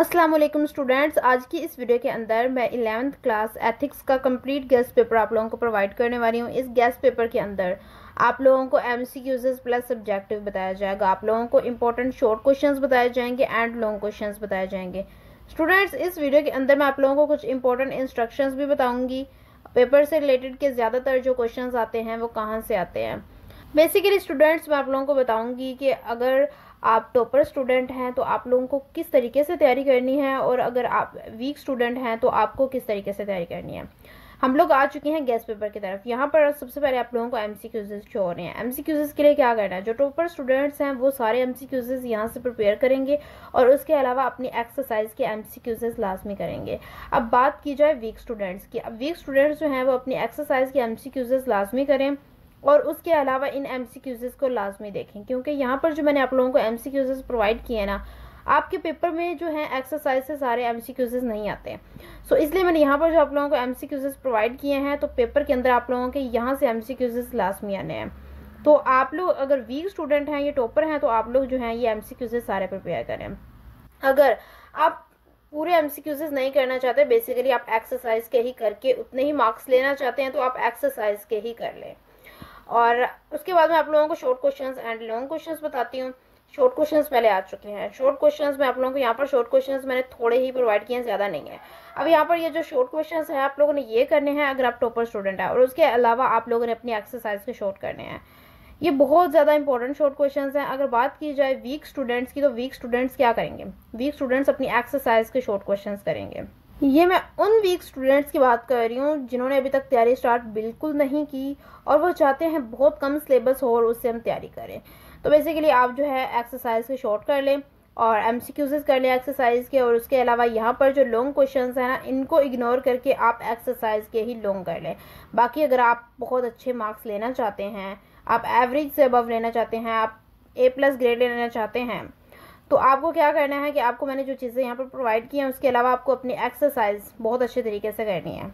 अस्सलाम वालेकुम स्टूडेंट्स, आज की इस वीडियो के अंदर मैं 11th क्लास एथिक्स का कंप्लीट गेस्ट पेपर आप लोगों को प्रोवाइड करने वाली हूँ। इस गेस्ट पेपर के अंदर आप लोगों को एमसीक्यूज़ प्लस सब्जेक्टिव बताया जाएगा। आप लोगों को इंपॉर्टेंट शॉर्ट क्वेश्चंस बताए जाएंगे एंड लॉन्ग क्वेश्चंस बताए जाएंगे। स्टूडेंट्स, इस वीडियो के अंदर मैं आप लोगों को कुछ इंपॉर्टेंट इंस्ट्रक्शंस भी बताऊंगी। पेपर से रिलेटेड के ज़्यादातर जो क्वेश्चंस आते हैं वो कहाँ से आते हैं। बेसिकली स्टूडेंट्स, मैं आप लोगों को बताऊंगी कि अगर आप टॉपर स्टूडेंट हैं तो आप लोगों को किस तरीके से तैयारी करनी है, और अगर आप वीक स्टूडेंट हैं तो आपको किस तरीके से तैयारी करनी है। हम लोग आ चुके हैं गेस्ट पेपर की तरफ। यहाँ पर सबसे पहले आप लोगों को एमसीक्यूज़ शो हो रहे हैं। एमसीक्यूज़ के लिए क्या करना है, जो टॉपर स्टूडेंट्स हैं वो सारे एमसीक्यूज़ यहाँ से प्रिपेयर करेंगे और उसके अलावा अपनी एक्सरसाइज के एमसीक्यूज़ लाजमी करेंगे। अब बात की जाए वीक स्टूडेंट्स की। अब वीक स्टूडेंट्स जो हैं वो अपनी एक्सरसाइज के एमसीक्यूज़ लाजमी करें और उसके अलावा इन एमसीक्यूज़ को लाजमी देखें, क्योंकि यहाँ पर जो मैंने आप लोगों को एमसीक्यूज़ प्रोवाइड किए हैं ना, आपके पेपर में जो है एक्सरसाइज से सारे एमसीक्यूज़ नहीं आते। सो इसलिए मैंने यहाँ पर जो आप लोगों को एमसीक्यूज़ प्रोवाइड किए हैं, तो पेपर के अंदर आप लोगों के यहाँ से एमसीक्यूज़ लाजमी आने हैं। तो आप लोग अगर वीक स्टूडेंट हैं, ये टॉपर हैं, तो आप लोग जो हैं ये एमसीक्यूज़ सारे प्रिपेयर करें। अगर आप पूरे एमसीक्यूज़ नहीं करना चाहते, बेसिकली आप एक्सरसाइज के ही करके उतने ही मार्क्स लेना चाहते हैं, तो आप एक्सरसाइज के ही कर लें। और उसके बाद मैं आप लोगों को short questions and long questions बताती हूँ। शॉर्ट क्वेश्चंस पहले आ चुके हैं। शॉर्ट क्वेश्चंस में आप लोगों को यहाँ पर शॉर्ट क्वेश्चंस मैंने थोड़े ही प्रोवाइड किए हैं, ज़्यादा नहीं है। अब यहाँ पर ये जो शॉर्ट क्वेश्चंस है आप लोगों ने ये करने हैं अगर आप टॉपर स्टूडेंट है, और उसके अलावा आप लोगों ने अपनी एक्सरसाइज के शॉर्ट करने हैं। ये बहुत ज़्यादा इंपॉर्टेंट शॉर्ट क्वेश्चंस हैं। अगर बात की जाए वीक स्टूडेंट्स की, तो वीक स्टूडेंट्स क्या करेंगे, वीक स्टूडेंट्स अपनी एक्सरसाइज के शॉर्ट क्वेश्चंस करेंगे। ये मैं उन वीक स्टूडेंट्स की बात कर रही हूँ जिन्होंने अभी तक तैयारी स्टार्ट बिल्कुल नहीं की और वो चाहते हैं बहुत कम सिलेबस हो और उससे हम तैयारी करें। तो बेसिकली आप जो है एक्सरसाइज के शॉर्ट कर लें और एमसीक्यूज़ कर लें एक्सरसाइज के, और उसके अलावा यहाँ पर जो लॉन्ग क्वेश्चंस हैं ना, इनको इग्नोर करके आप एक्सरसाइज के ही लॉन्ग कर लें। बाकी अगर आप बहुत अच्छे मार्क्स लेना चाहते हैं, आप एवरेज से अबव लेना चाहते हैं, आप A+ ग्रेड लेना चाहते हैं, तो आपको क्या करना है कि आपको मैंने जो चीज़ें यहाँ पर प्रोवाइड की हैं उसके अलावा आपको अपनी एक्सरसाइज बहुत अच्छे तरीके से करनी है।